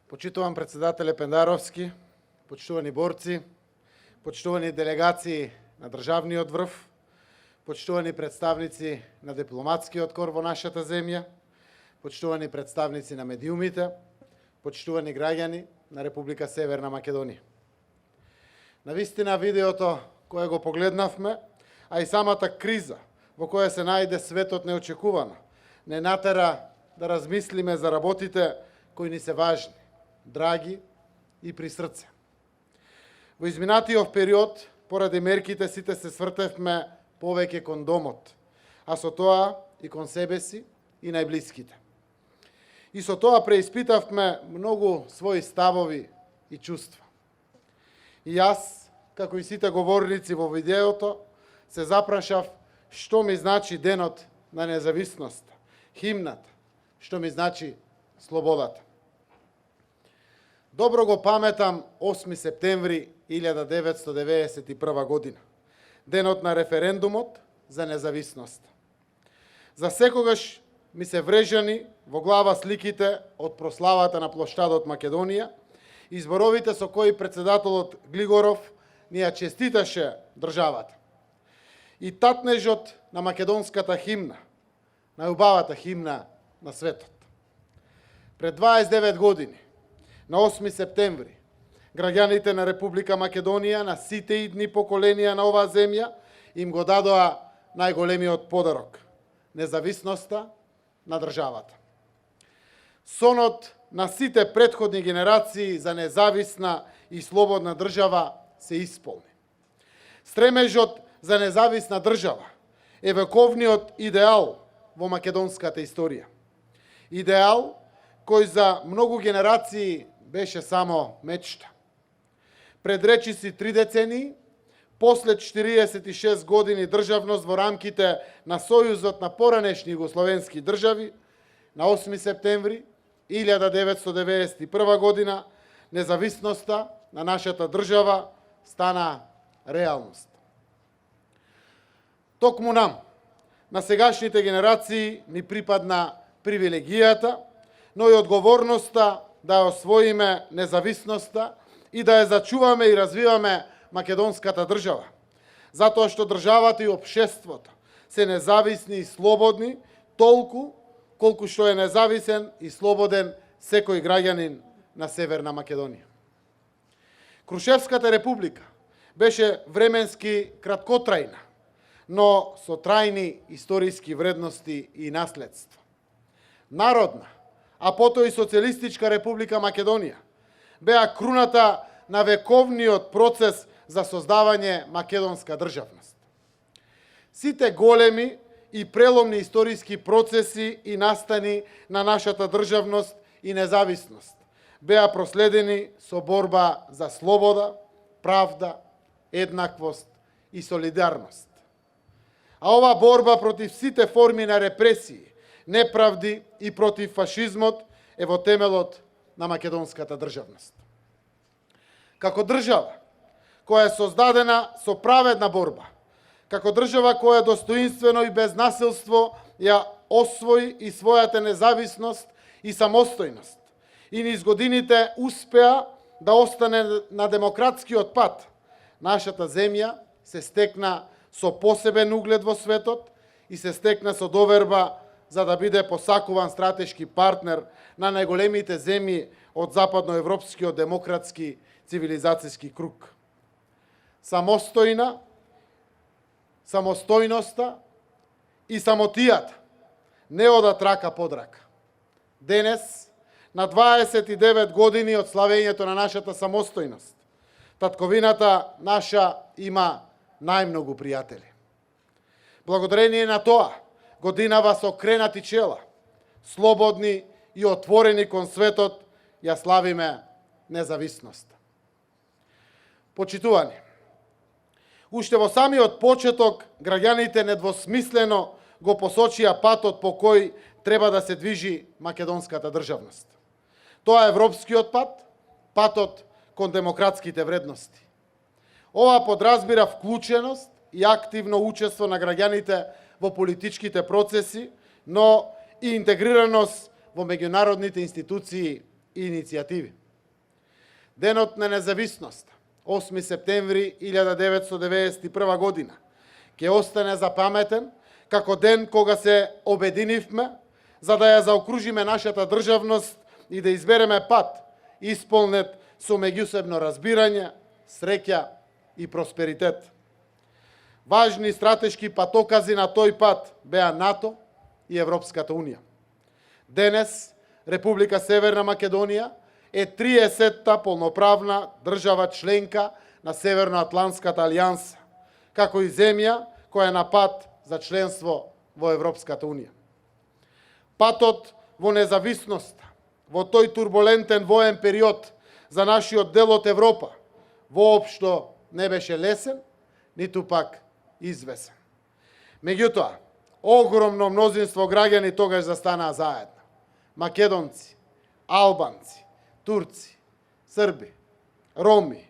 Почитуван председателе Пендаровски, почитувани борци, почитувани делегации на државниот врв, почитувани представници на дипломатскиот кор во нашата земја, почитувани представници на медиумите, почитувани граѓани на Република Северна Македонија. Навистина видеото кое го погледнавме, а и самата криза во која се најде светот неочекувано, не натера да размислиме за работите кои ни се важни, драги и при срце. Во изминатиот период, поради мерките, сите се свртевме повеќе кон домот, а со тоа и кон себе си и најблиските. И со тоа преиспитавме многу своји ставови и чувства. И јас, како и сите говорници во видеото, се запрашав што ми значи денот на независноста, химната, што ми значи слободата. Добро го паметам 8 септември 1991 година, денот на референдумот за независност. За секогаш ми се врежани во глава сликите од прославата на плоштадот Македонија и зборовите со кои председателот Глигоров ни ја честиташе државата. И татнежот на македонската химна, најубавата химна на светот. Пред 29 години, на 8 септември, граѓаните на Република Македонија, на сите идни поколенија на оваа земја, им го дадоа најголемиот подарок – независноста на државата. Сонот на сите претходни генерации за независна и слободна држава се исполни. Стремежот за независна држава е вековниот идеал во македонската историја. Идеал кој за многу генерации беше само мечта. Пред речиси 3 децении, после 46 години државност во рамките на Сојузот на поранешни југословенски држави, на 8 септември 1991 година, независноста на нашата држава стана реалност. Токму нам, на сегашните генерации, ни припадна привилегијата, но и одговорноста да ја освоиме независноста и да ја зачуваме и развиваме македонската држава, затоа што државата и општеството се независни и слободни толку колку што е независен и слободен секој граѓанин на Северна Македонија. Крушевската република беше временски краткотрајна, но со трајни историски вредности и наследство. Народна, а потоа и Социјалистичка република Македонија беа круната на вековниот процес за создавање македонска државност. Сите големи и преломни историски процеси и настани на нашата државност и независност беа проследени со борба за слобода, правда, еднаквост и солидарност. А оваа борба против сите форми на репресии, неправди и против фашизмот е во темелот на македонската државност. Како држава која е создадена со праведна борба, како држава која достоинствено и без насилство ја освои и својата независност и самостојност и низ годините успеа да остане на демократскиот пат, нашата земја се стекна со посебен углед во светот и се стекна со доверба за да биде посакуван стратешки партнер на најголемите земји од западноевропскиот демократски цивилизацијски круг. Самостојноста и самотијата не одат рака под рака. Денес, на 29 години од славењето на нашата самостојност, татковината наша има најмногу пријатели. Благодарение на тоа, годинава со кренати чела, слободни и отворени кон светот, ја славиме независноста. Почитувани, уште во самиот почеток, граѓаните недвосмислено го посочија патот по кој треба да се движи македонската државност. Тоа е европскиот пат, патот кон демократските вредности. Ова подразбира вклученост и активно учество на граѓаните во политичките процеси, но и интегрираност во меѓународните институции и иницијативи. Денот на независност, 8 септември 1991 година, ќе остане запаметен како ден кога се обединивме за да ја заокружиме нашата државност и да избереме пат исполнет со меѓусебно разбирање, среќа и просперитет. Важни стратешки патокази на тој пат беа НАТО и Европската Унија. Денес Република Северна Македонија е 30-та полноправна држава членка на Северноатлантската алијанса, како и земја која е на пат за членство во Европската Унија. Патот во независноста, во тој турбулентен воен период за нашиот дел од Европа, воопшто не беше лесен, ниту пак извесен. Меѓутоа, огромно мнозинство граѓани тогаш застанаа заедно. Македонци, албанци, турци, срби, роми,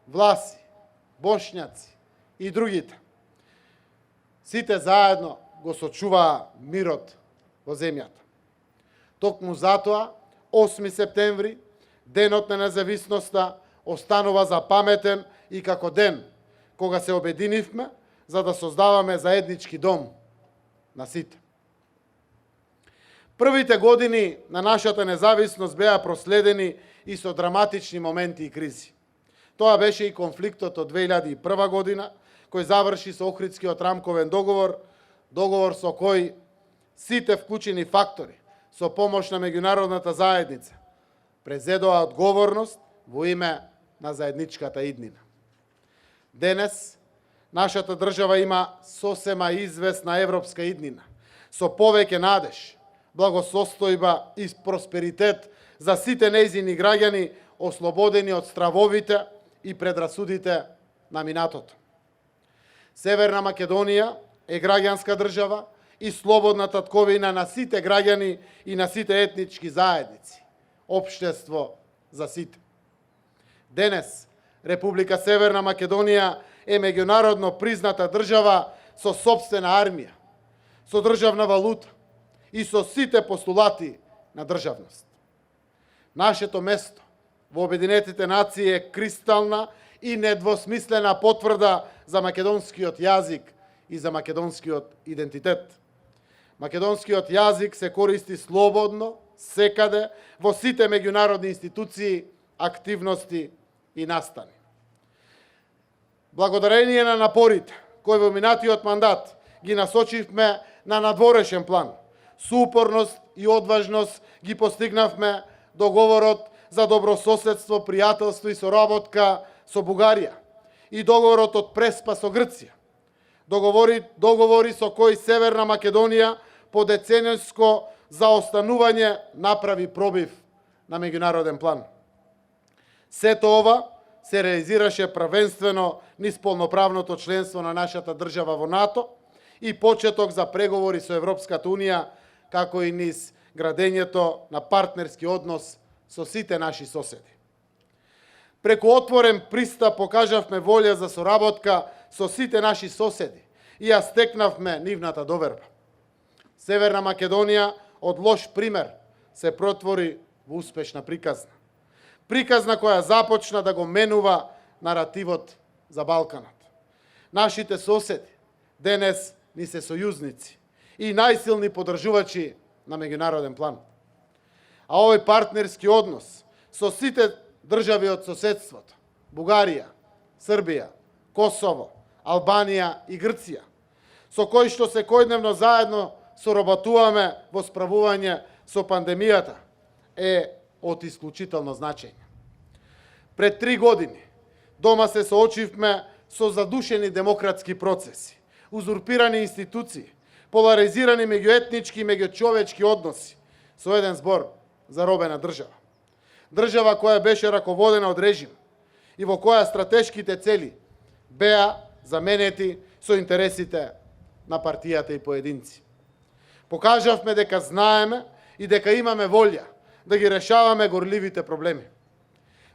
власи, бошњаци и другите. Сите заедно го сочуваа мирот во земјата. Токму затоа, 8 септември, денот на независноста, останува запаметен и како ден кога се обединивме за да создаваме заеднички дом на сите. Првите години на нашата независност беа проследени и со драматични моменти и кризи. Тоа беше и конфликтот од 2001 година, кој заврши со Охридскиот рамковен договор, договор со кој сите вклучени фактори со помош на меѓународната заедница презедоа одговорност во име на заедничката иднина. Денес нашата држава има сосема известна европска иднина, со повеќе надеж, благосостојба и просперитет за сите нејзини граѓани, ослободени од стравовите и предрасудите на минатото. Северна Македонија е граѓанска држава и слободна татковина на сите граѓани и на сите етнички заедници. Општество за сите. Денес Република Северна Македонија е меѓународно призната држава со сопствена армија, со државна валута и со сите постулати на државност. Нашето место во Обединетите нации е кристална и недвосмислена потврда за македонскиот јазик и за македонскиот идентитет. Македонскиот јазик се користи слободно, секаде, во сите меѓународни институции, активности и настани. Благодарение на напорите кои во минатиот мандат ги насочивме на надворешен план, со упорност и одважност ги постигнавме договорот за добрососедство, пријателство и соработка со Бугарија и договорот од Преспа со Грција. Договори со кои Северна Македонија по децениско заостанување направи пробив на меѓународен план. Сето ова се реализираше првенствено низ полноправното членство на нашата држава во НАТО и почеток за преговори со Европската Унија, како и низ градењето на партнерски однос со сите наши соседи. Преку отворен пристап покажавме волја за соработка со сите наши соседи и ја стекнавме нивната доверба. Северна Македонија од лош пример се протвори во успешна приказна. Приказна која започна да го менува наративот за Балканот. Нашите соседи денес ни се сојузници и најсилни подржувачи на меѓународен план. А овој партнерски однос со сите држави од соседството, Бугарија, Србија, Косово, Албанија и Грција, со кои што секојдневно заедно соработуваме во справување со пандемијата, е од исклучително значење. Пред 3 години дома се соочивме со задушени демократски процеси, узурпирани институции, поларизирани меѓуетнички и меѓучовечки односи, со еден збор заробена држава. Држава која беше раководена од режим и во која стратешките цели беа заменети со интересите на партијата и поединци. Покажавме дека знаеме и дека имаме волја да ги решаваме горливите проблеми.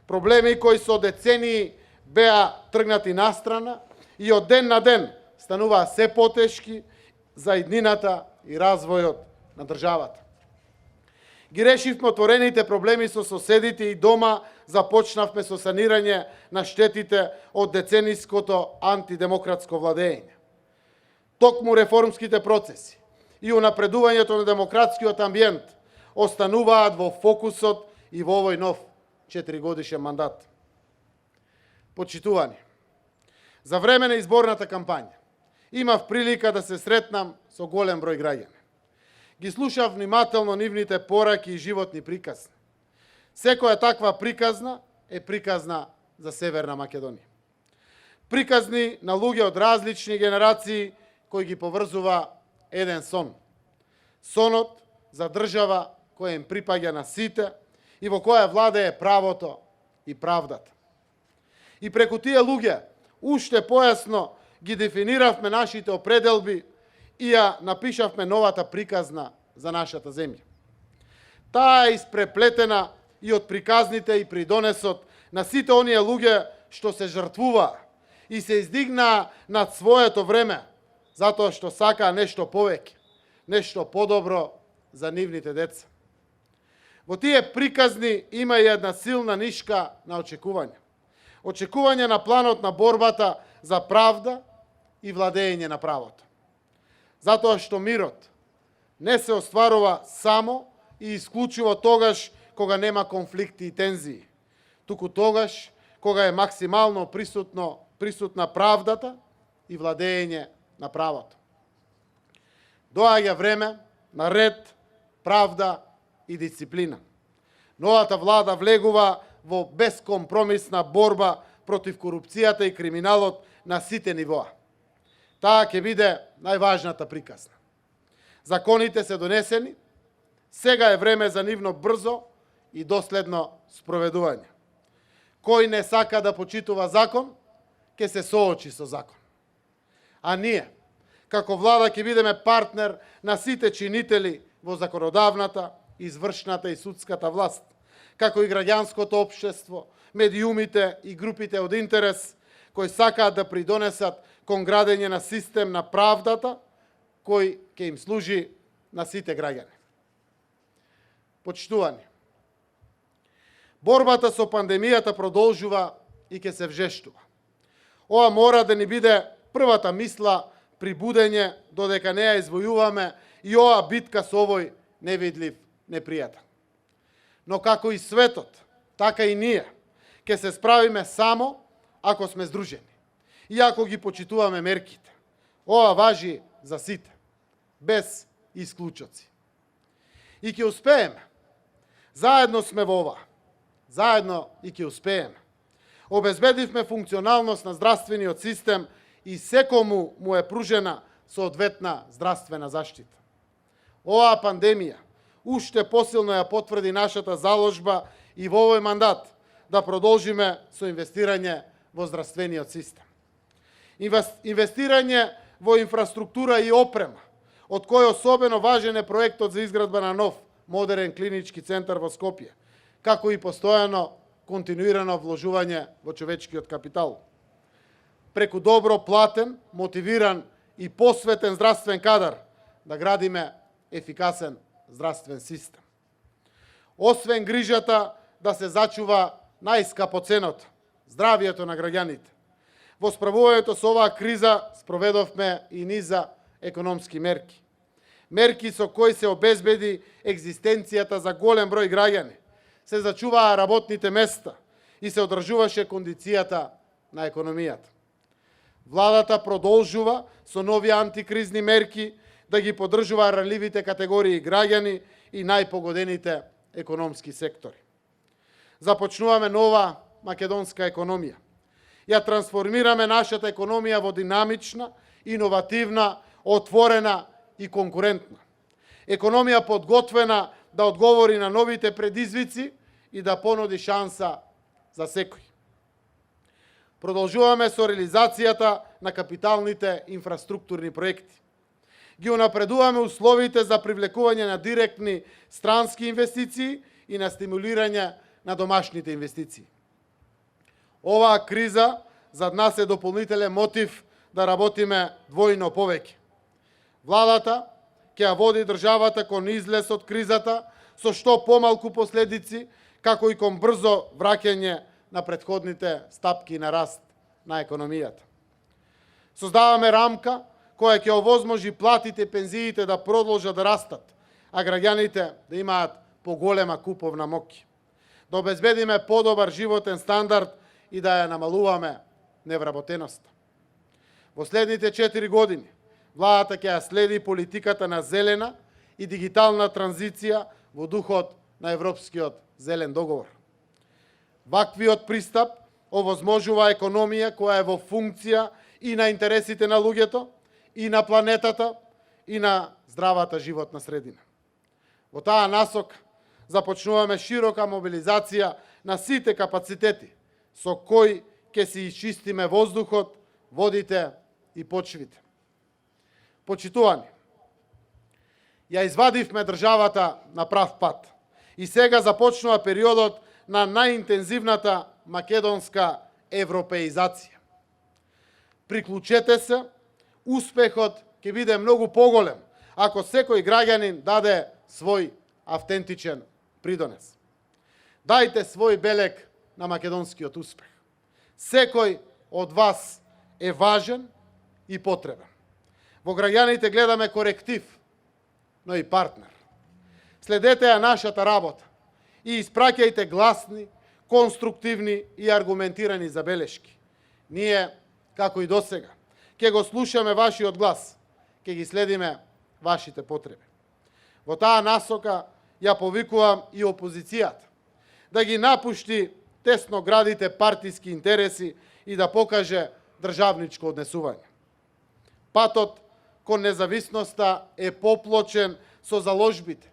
Проблеми кои со децении беа тргнати настрана и од ден на ден стануваа се потешки за иднината и развојот на државата. Ги решивме отворените проблеми со соседите и дома започнавме со санирање на штетите од децениското антидемократско владење. Токму реформските процеси и унапредувањето на демократскиот амбиент остануваат во фокусот и во овој нов 4-годишен мандат. Почитувани, за време на изборната кампања имав прилика да се сретнам со голем број граѓани. Ги слушав внимателно нивните пораки и животни приказни. Секоја таква приказна е приказна за Северна Македонија. Приказни на луѓе од различни генерации кои ги поврзува еден сон. Сонот за држава која им припаѓа на сите и во која владее правото и правдата. И преку тие луѓе уште појасно ги дефиниравме нашите определби и ја напишавме новата приказна за нашата земја. Таа е испреплетена и од приказните и придонесот на сите оние луѓе што се жртвува и се издигнаа над своето време, затоа што сакаа нешто повеќе, нешто подобро за нивните деца. Во тие приказни има и една силна нишка на очекување. Очекување на планот на борбата за правда и владење на правото. Затоа што мирот не се остварува само и исклучиво тогаш кога нема конфликти и тензии, туку тогаш кога е максимално присутна правдата и владење на правото. Доаѓа време на ред, правда и дисциплина. Новата влада влегува во безкомпромисна борба против корупцијата и криминалот на сите нивоа. Таа ќе биде најважната приказна. Законите се донесени, сега е време за нивно брзо и доследно спроведување. Кој не сака да почитува закон, ќе се соочи со закон. А ние, како влада, ќе бидеме партнер на сите чинители во законодавната, извршната и судската власт, како и граѓанското општество, медиумите и групите од интерес кои сакаат да придонесат кон градење на систем на правдата кој ќе им служи на сите граѓани. Почитувани, борбата со пандемијата продолжува и ќе се вжештува. Ова мора да ни биде првата мисла при будење додека не ја извојуваме и оваа битка со овој невидлив непријател. Но како и светот, така и ние ќе се справиме само ако сме здружени и ако ги почитуваме мерките. Ова важи за сите, без исклучоци. И ќе успееме. Заедно сме во ова. Заедно и ќе успееме. Обезбедивме функционалност на здравствениот систем и секому му е пружена соодветна здравствена заштита. Оваа пандемија уште посилно ја потврди нашата заложба и во овој мандат да продолжиме со инвестирање во здравствениот систем. Инвестирање во инфраструктура и опрема, од кој особено важен е проектот за изградба на нов модерен клинички центар во Скопје, како и постојано континуирано вложување во човечкиот капитал. Преку добро платен, мотивиран и посветен здравствен кадар да градиме ефикасен здравствен систем. Освен грижата да се зачува најскапоценото здравието на граѓаните, во справувањето со оваа криза спроведовме и низа економски мерки. Мерки со кои се обезбеди екзистенцијата за голем број граѓани, се зачуваа работните места и се одржуваше кондицијата на економијата. Владата продолжува со нови антикризни мерки да ги поддржува ранливите категории граѓани и најпогодените економски сектори. Започнуваме нова македонска економија. Ја трансформираме нашата економија во динамична, иновативна, отворена и конкурентна. Економија подготвена да одговори на новите предизвици и да понуди шанса за секој. Продолжуваме со реализацијата на капиталните инфраструктурни проекти. Ги унапредуваме условите за привлекување на директни странски инвестиции и на стимулирање на домашните инвестиции. Оваа криза зад нас е дополнителен мотив да работиме двојно повеќе. Владата ќе ја води државата кон излез од кризата со што помалку последици, како и кон брзо враќање на претходните стапки на раст на економијата. Создаваме рамка која ќе овозможи платите и пензиите да продолжат да растат, а граѓаните да имаат поголема куповна моќ. Да обезбедиме подобар животен стандард и да ја намалуваме невработеноста. Во следните 4 години владата ќе ја следи политиката на зелена и дигитална транзиција во духот на Европскиот зелен договор. Ваквиот пристап овозможува економија која е во функција и на интересите на луѓето, и на планетата, и на здравата животна средина. Во таа насока започнуваме широка мобилизација на сите капацитети со кои ќе си исчистиме воздухот, водите и почвите. Почитувани, ја извадивме државата на прав пат и сега започнува периодот на најинтензивната македонска европеизација. Приклучете се, успехот ќе биде многу поголем ако секој граѓанин даде свој автентичен придонес. Дајте свој белег на македонскиот успех. Секој од вас е важен и потребен. Во граѓаните гледаме коректив, но и партнер. Следете ја нашата работа и испраќајте гласни, конструктивни и аргументирани забелешки. Ние, како и досега, ќе го слушаме вашиот глас, ќе ги следиме вашите потреби. Во таа насока ја повикувам и опозицијата да ги напушти тесно градите партиски интереси и да покаже државничко однесување. Патот кон независноста е поплочен со заложбите,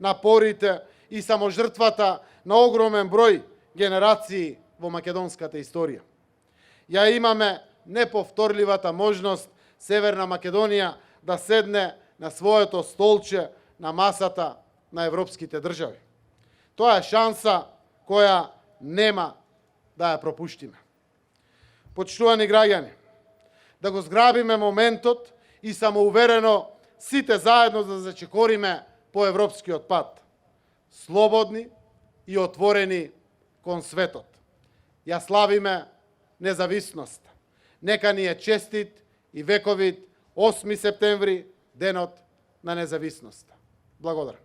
напорите и саможртвата на огромен број генерации во македонската историја. Ја имаме неповторливата можност Северна Македонија да седне на своето столче на масата на европските држави. Тоа е шанса која нема да ја пропуштиме. Почитувани граѓани, да го зграбиме моментот и самоуверено сите заедно да зачекориме по европскиот пат, слободни и отворени кон светот. Ја славиме независноста. Нека ни е честит и вековит 8 септември, денот на независноста. Благодарам.